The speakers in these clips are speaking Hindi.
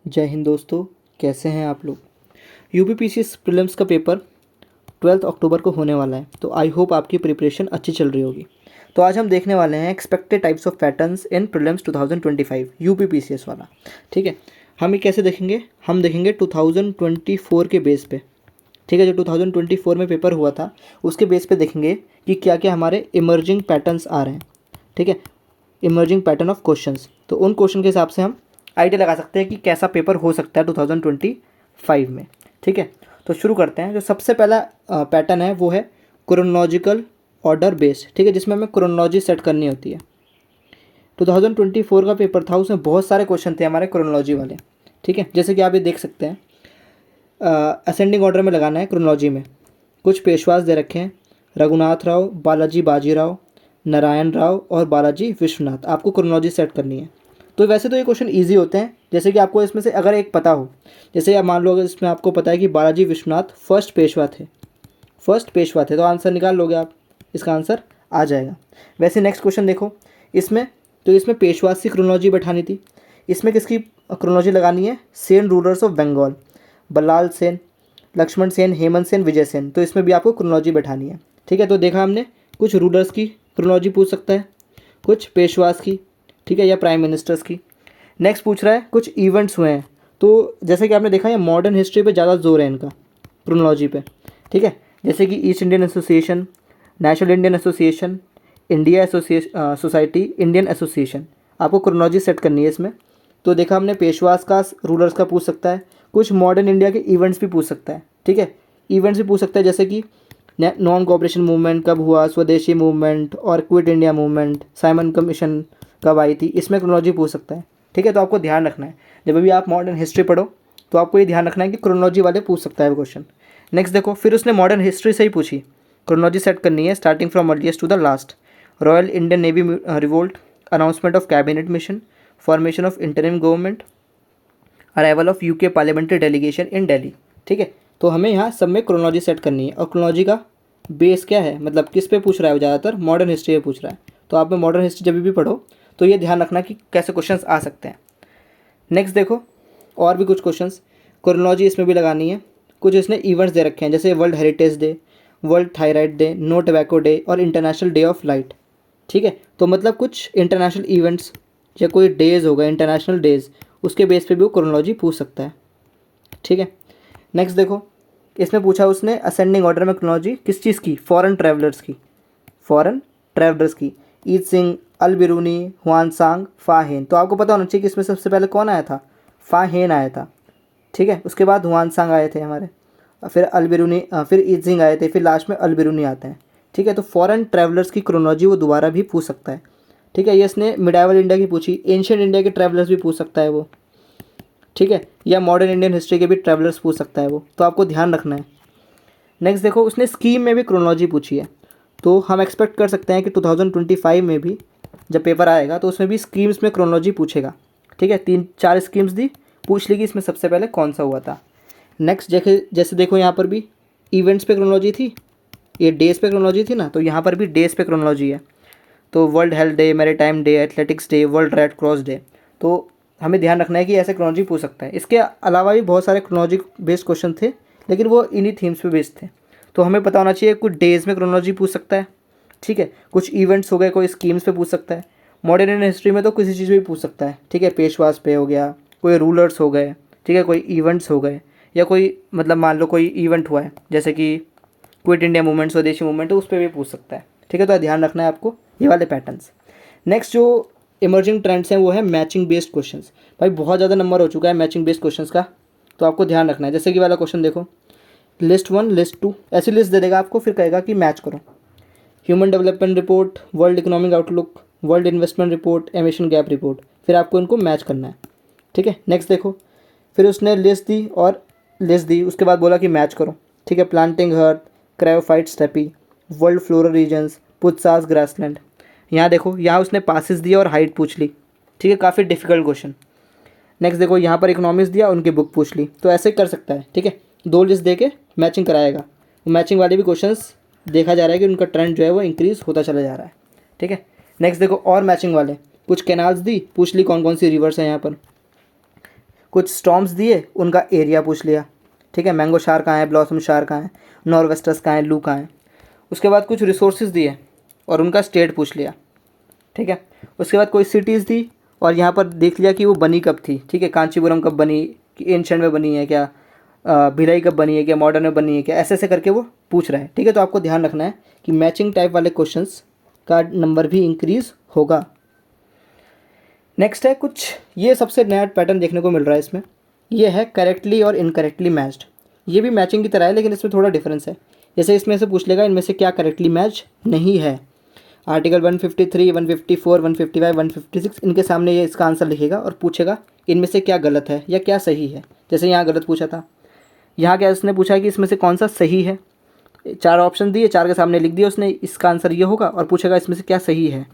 जय हिंद दोस्तों, कैसे हैं आप लोग। यूपीपीसीएस प्रीलिम्स का पेपर 12 अक्टूबर को होने वाला है, तो आई होप आपकी प्रिपरेशन अच्छी चल रही होगी। तो आज हम देखने वाले हैं expected types of patterns in prelims 2025 UPPCS वाला। ठीक है, हम ये कैसे देखेंगे, हम देखेंगे 2024 के बेस पे। ठीक है, जो 2024 में पेपर हुआ था उसके बेस पे देखेंगे कि क्या क्या हमारे इमर्जिंग पैटर्न्स आ रहे हैं। ठीक है, इमर्जिंग पैटर्न ऑफ क्वेश्चंस, तो उन क्वेश्चन के हिसाब से हम आइडिया लगा सकते हैं कि कैसा पेपर हो सकता है 2025 में। ठीक है, तो शुरू करते हैं। जो सबसे पहला पैटर्न है वो है क्रोनोलॉजिकल ऑर्डर बेस्ड। ठीक है, जिसमें हमें क्रोनोलॉजी सेट करनी होती है। 2024 का पेपर था, उसमें बहुत सारे क्वेश्चन थे हमारे क्रोनोलॉजी वाले। ठीक है, जैसे कि आप ये देख सकते हैं, असेंडिंग ऑर्डर में लगाना है क्रोनोलॉजी में। कुछ पेशवास दे रखे हैं, रघुनाथ राव, बालाजी बाजीराव, नारायण राव और बालाजी विश्वनाथ। आपको क्रोनोलॉजी सेट करनी है। तो वैसे तो ये क्वेश्चन इजी होते हैं, जैसे कि आपको इसमें से अगर एक पता हो, जैसे आप मान लो अगर इसमें आपको पता है कि बालाजी विश्वनाथ फर्स्ट पेशवा थे, तो आंसर निकाल लोगे आप, इसका आंसर आ जाएगा। वैसे नेक्स्ट क्वेश्चन देखो, इसमें पेशवास की क्रोनोलॉजी बैठानी थी। इसमें किसकी क्रोनोलॉजी लगानी है, सेन रूलर्स ऑफ बंगाल, बल्लाल सेन, लक्ष्मण सेन, हेमंत सेन, विजय सेन। तो इसमें भी आपको क्रोनोलॉजी बैठानी है। ठीक है, तो देखा हमने, कुछ रूलर्स की क्रोनोलॉजी पूछ सकता है, कुछ पेशवास की, ठीक है, या प्राइम मिनिस्टर्स की। नेक्स्ट पूछ रहा है कुछ इवेंट्स हुए हैं, तो जैसे कि आपने देखा है मॉडर्न हिस्ट्री पे ज़्यादा जोर है इनका, क्रोनोलॉजी पे। ठीक है, जैसे कि east Indian association, national Indian association, India society, Indian association. आपको क्रोनोलॉजी सेट करनी है इसमें। तो देखा हमने पेशवास का, रूलर्स का पूछ सकता है, कुछ मॉडर्न इंडिया के इवेंट्स भी पूछ सकता है। ठीक है, इवेंट्स भी पूछ सकता है, जैसे कि नॉन कोऑपरेशन मूवमेंट कब हुआ, स्वदेशी मूवमेंट और quit India movement, Simon commission कब आई थी, इसमें क्रोनोलॉजी पूछ सकता है। ठीक है, तो आपको ध्यान रखना है जब भी आप मॉडर्न हिस्ट्री पढ़ो तो आपको ये ध्यान रखना है कि क्रोनोलॉजी वाले पूछ सकता है वो क्वेश्चन। नेक्स्ट देखो, फिर उसने मॉडर्न हिस्ट्री से ही पूछी, क्रोनोलॉजी सेट करनी है starting from earliest to the last. Royal Indian navy revolt, announcement of cabinet mission, formation of interim government, arrival of UK parliamentary delegation in Delhi. ठीक है, तो हमें यहाँ सब में क्रोनोलॉजी सेट करनी है। और क्रोनोलॉजी का बेस क्या है, मतलब किस पे पूछ रहा है वो, ज़्यादातर मॉडर्न हिस्ट्री पे पूछ रहा है। तो आप में मॉडर्न हिस्ट्री जब भी पढ़ो तो ये ध्यान रखना कि कैसे क्वेश्चंस आ सकते हैं। नेक्स्ट देखो, और भी कुछ क्वेश्चंस क्रोनोलॉजी इसमें भी लगानी है। कुछ इसने इवेंट्स दे रखे हैं, जैसे world heritage day, world thyroid day, no tobacco day और इंटरनेशनल डे ऑफ लाइट। ठीक है, तो मतलब कुछ इंटरनेशनल इवेंट्स या कोई डेज होगा, इंटरनेशनल डेज, उसके बेस पे भी वो क्रोनोलॉजी पूछ सकता है। ठीक है, नेक्स्ट देखो, इसमें पूछा उसने असेंडिंग ऑर्डर में क्रोनोलॉजी किस चीज़ की, फॉरेन ट्रैवलर्स की। ईद सिंह, अल बिरूनी, हुआन सांग, फाहेन। तो आपको पता होना चाहिए कि इसमें सबसे पहले कौन आया था, फाहेन आया था। ठीक है, उसके बाद हुआन सांग आए थे हमारे, फिर अल बिरूनी, फिर ईद सिंह आए थे, फिर लास्ट में अल बिरूनी आते हैं। ठीक है, तो फॉरेन ट्रैवलर्स की क्रोनोलॉजी वो दोबारा भी पूछ सकता है। ठीक है, ये इसने मिडाइवल इंडिया की पूछी, एंशियंट इंडिया के ट्रैवलर्स भी पूछ सकता है वो। ठीक है, या मॉडर्न इंडियन हिस्ट्री के भी ट्रैवलर्स पूछ सकता है वो, तो आपको ध्यान रखना है। नेक्स्ट देखो, उसने स्कीम में भी क्रोनोलॉजी पूछी है, तो हम एक्सपेक्ट कर सकते हैं कि 2025 में भी जब पेपर आएगा तो उसमें भी स्कीम्स में क्रोनोलॉजी पूछेगा। ठीक है, 3-4 स्कीम्स दी, पूछ ली कि इसमें सबसे पहले कौन सा हुआ था। नेक्स्ट जैसे देखो, यहाँ पर भी इवेंट्स पे क्रोनोलॉजी थी, ये डेज पे क्रोनोलॉजी थी ना, तो यहाँ पर भी डेज पे क्रोनोलॉजी है। तो world health day, maritime day, athletics day, world red cross day. तो हमें ध्यान रखना है कि ऐसे क्रोनोलॉजी पूछ सकता है। इसके अलावा भी बहुत सारे क्रोनोलॉजी बेस्ड क्वेश्चन थे, लेकिन वो इन्हीं थीम्स पे बेस्ड थे। तो हमें पता होना चाहिए, कुछ डेज में क्रोनोलॉजी पूछ सकता है। ठीक है, कुछ इवेंट्स हो गए, कोई स्कीम्स पे पूछ सकता है। मॉडर्न इंडियन हिस्ट्री में तो किसी चीज़ पे भी पूछ सकता है। ठीक है, पेशवास पे हो गया, कोई रूलर्स हो गए, ठीक है, कोई इवेंट्स हो गए, या कोई मतलब मान लो कोई इवेंट हुआ है जैसे कि क्विट इंडिया मूवमेंट, स्वदेशी मूवमेंट, तो उस पर भी पूछ सकता है। ठीक है, तो ध्यान रखना है आपको ये वाले पैटर्न्स। नेक्स्ट जो इमर्जिंग ट्रेंड्स हैं वो है मैचिंग बेस्ड क्वेश्चंस। भाई बहुत ज़्यादा नंबर हो चुका है मैचिंग बेस्ड क्वेश्चंस का, तो आपको ध्यान रखना है। जैसे कि वाला क्वेश्चन देखो, लिस्ट 1, लिस्ट 2, ऐसी लिस्ट दे देगा आपको, फिर कहेगा कि मैच करो। Human development report, world economic outlook, world investment report, emission gap report, फिर आपको इनको मैच करना है। ठीक है, नेक्स्ट देखो, फिर उसने लिस्ट दी, उसके बाद बोला कि मैच करो। ठीक है, planting hearth, cryophyte steppe, world floral regions, pusztas grassland. यहाँ देखो, यहाँ उसने पासिस दिया और हाइट पूछ ली। ठीक है, काफ़ी डिफिकल्ट क्वेश्चन। नेक्स्ट देखो, यहाँ पर इकोनॉमिक्स दिया, उनकी बुक पूछ ली, तो ऐसे कर सकता है। ठीक है, 2 लिस्ट दे के मैचिंग कराएगा। मैचिंग वाले भी क्वेश्चंस देखा जा रहा है कि उनका ट्रेंड जो है वो इंक्रीज़ होता चला जा रहा है। ठीक है, नेक्स्ट देखो, और मैचिंग वाले कुछ कैनाल्स दी, पूछ ली कौन कौन सी रिवर्स है यहाँ पर। कुछ स्टॉर्म्स दिए, उनका एरिया पूछ लिया, ठीक है, मैंगो शार कहाँ है, ब्लॉसम शार कहाँ है, नॉर्वेस्टर्स कहाँ है, लू कहाँ है। उसके बाद कुछ रिसोर्सेज दिए और उनका स्टेट पूछ लिया, ठीक है। उसके बाद कोई सिटीज़ दी और यहाँ पर देख लिया कि वो बनी कब थी, ठीक है, कांचीपुरम कब बनी, कि एंशंट में बनी है क्या, भिलाई कब बनी है क्या, मॉडर्न में बनी है क्या, ऐसे ऐसे करके वो पूछ रहा है, ठीक है। तो आपको ध्यान रखना है कि मैचिंग टाइप वाले क्वेश्चंस का नंबर भी इंक्रीज़ होगा। नेक्स्ट है कुछ, ये सबसे नया पैटर्न देखने को मिल रहा है इसमें, ये है करेक्टली और इनकरेक्टली मैच्ड। ये भी मैचिंग की तरह है लेकिन इसमें थोड़ा डिफरेंस है। जैसे इसमें से पूछ लेगा इनमें से क्या करेक्टली मैच नहीं है। आर्टिकल 153, 154, 155, 156 इनके सामने ये इसका आंसर लिखेगा और पूछेगा इनमें से क्या गलत है या क्या सही है। जैसे यहाँ गलत पूछा था, यहाँ क्या उसने पूछा कि इसमें से कौन सा सही है। 4 ऑप्शन दिए, 4 के सामने लिख दिया उसने, इसका आंसर ये होगा और पूछेगा इसमें से क्या सही है।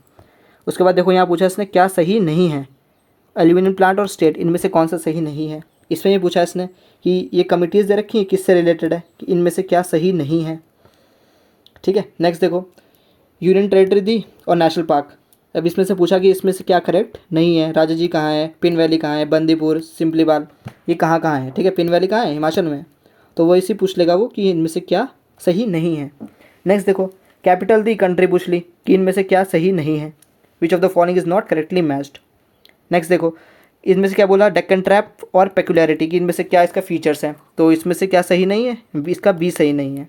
उसके बाद देखो यहाँ पूछा इसने क्या सही नहीं है, एल्यूमिनियम प्लांट और स्टेट, इनमें से कौन सा सही नहीं है। इसमें ये पूछा इसने कि ये कमिटीज़ दे रखी हैं किससे रिलेटेड है, कि इनमें से क्या सही नहीं है, ठीक है। नेक्स्ट देखो, यूनियन टेरेटरी दी और नेशनल पार्क। अब इसमें से पूछा कि इसमें से क्या करेक्ट नहीं है, राजा जी कहाँ है, पिन वैली कहाँ है, बंदीपुर, सिम्पलीबाल, ये कहाँ कहाँ है, ठीक है। पिन वैली कहाँ है, हिमाचल में, तो वो इसी पूछ लेगा वो कि इनमें से क्या सही नहीं है। नेक्स्ट देखो, कैपिटल दी, कंट्री पूछ ली कि इनमें से क्या सही नहीं है, which of the following is not correctly matched. Next देखो, इसमें से क्या बोला, डेक्कन ट्रैप और पेक्युलैरिटी, कि इनमें से क्या इसका फीचर्स हैं, तो इसमें से क्या सही नहीं है, इसका बी सही नहीं है।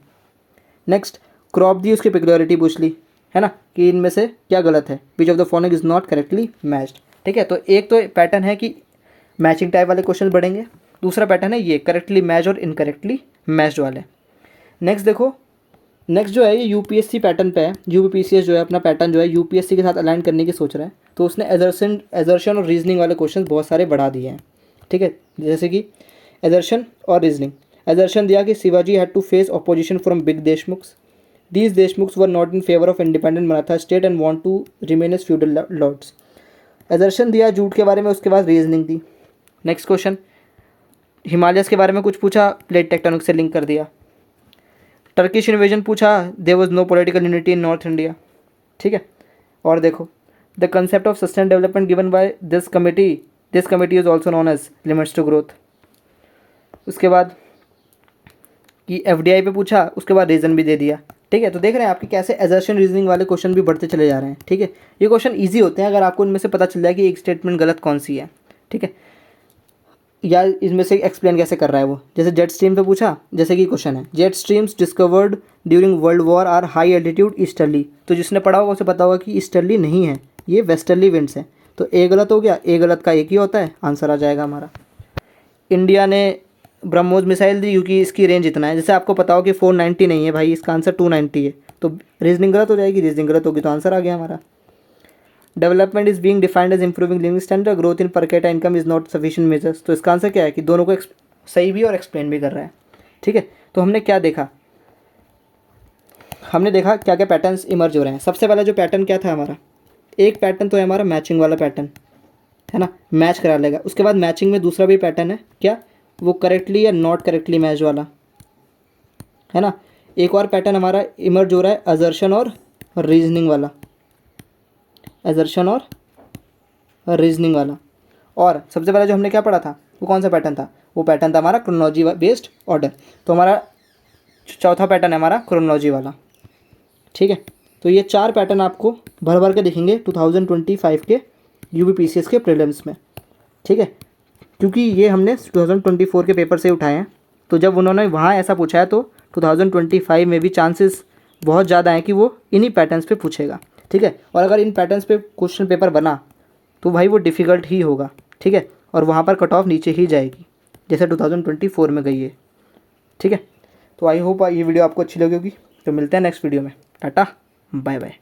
नेक्स्ट, क्रॉप दी, उसकी पेक्युलैरिटी पूछ ली, है ना, कि इनमें से क्या गलत है, which of the following is not correctly matched, ठीक है। तो एक तो पैटर्न है कि मैचिंग टाइप वाले क्वेश्चन बढ़ेंगे, दूसरा पैटर्न है ये करेक्टली मैच और इनकरेक्टली मैच्ड वाले। नेक्स्ट देखो, नेक्स्ट जो है ये यूपीएससी पैटर्न पे है। यूपीपीसीएस जो है अपना पैटर्न जो है यूपीएससी के साथ अलाइन करने की सोच रहा है, तो उसने एजर्शन और रीजनिंग वाले क्वेश्चन बहुत सारे बढ़ा दिए हैं, ठीक है। जैसे कि एजर्शन और रीजनिंग। एजर्शन दिया कि Shivaji had to face opposition from big Deshmukhs, these Deshmukhs were not in favour of independent Maratha state and want to remain as feudal lords. Assertion दिया झूठ के बारे में, उसके बाद रीजनिंग दी। नेक्स्ट क्वेश्चन, हिमालयस के बारे में कुछ पूछा, प्लेट टेक्टोनिक से लिंक कर दिया। टर्किश इन्वेजन पूछा, there was no political unity in North India, ठीक है। और देखो, the concept of sustain development given by this committee is also known as limits to growth. उसके बाद कि एफडीआई पे पूछा, उसके बाद रीज़न भी दे दिया, ठीक है। तो देख रहे हैं आपके कैसे एजर्शन रीजनिंग वाले क्वेश्चन भी बढ़ते चले जा रहे हैं, ठीक है। ये क्वेश्चन ईजी होते हैं अगर आपको इनमें से पता चल जाए कि एक स्टेटमेंट गलत कौन सी है, ठीक है, या इसमें से एक्सप्लेन कैसे कर रहा है वो। जैसे जेट स्ट्रीम पे पूछा, जैसे कि क्वेश्चन है, jet streams discovered during World War are high altitude easterly, तो जिसने पढ़ा होगा उसे पता होगा कि ईस्टर्ली नहीं है, ये वेस्टर्ली विंड्स हैं। तो ए गलत हो गया, ए गलत का एक ही होता है, आंसर आ जाएगा हमारा। इंडिया ने ब्रह्मोस मिसाइल दी क्योंकि इसकी रेंज इतना है। जैसे आपको पता हो कि 490 नहीं है भाई, इसका आंसर 290 है, तो रीजनिंग गलत हो जाएगी, रीजनिंग गलत होगी तो आंसर आ गया हमारा। Development is being defined as improving living standard, growth in per capita income is not sufficient measures, तो इसका आंसर क्या है कि दोनों को सही भी और एक्सप्लेन भी कर रहा है, ठीक है। तो हमने क्या देखा, हमने देखा क्या क्या पैटर्न्स इमर्ज हो रहे हैं। सबसे पहला जो पैटर्न क्या था हमारा, एक पैटर्न तो है हमारा मैचिंग वाला पैटर्न, है ना, मैच करा लेगा। उसके बाद मैचिंग में दूसरा भी पैटर्न है क्या, वो करेक्टली या नॉट करेक्टली मैच वाला, है ना। एक और पैटर्न हमारा इमर्ज हो रहा है असर्शन और रीजनिंग वाला, असर्शन और रीजनिंग वाला। और सबसे पहले जो हमने क्या पढ़ा था वो कौन सा पैटर्न था, वो पैटर्न था हमारा क्रोनोलॉजी बेस्ड ऑर्डर। तो हमारा चौथा पैटर्न है हमारा क्रोनोलॉजी वाला, ठीक है। तो ये 4 पैटर्न आपको भर भर के दिखेंगे 2025 के यूपीपीसीएस के प्रीलिम्स में, ठीक है, क्योंकि ये हमने 2024 के पेपर से उठाए हैं। तो जब उन्होंने वहाँ ऐसा पूछा है तो 2025 में भी चांसेस बहुत ज़्यादा हैं कि वो इन्हीं पैटर्न्स पे पूछेगा, ठीक है। और अगर इन पैटर्न्स पे क्वेश्चन पेपर बना तो भाई वो डिफ़िकल्ट ही होगा, ठीक है, और वहाँ पर कट ऑफ नीचे ही जाएगी जैसे 2024 में गई है, ठीक है। तो आई होप ये वीडियो आपको अच्छी लगी होगी। तो मिलते हैं नेक्स्ट वीडियो में, टाटा बाय बाय।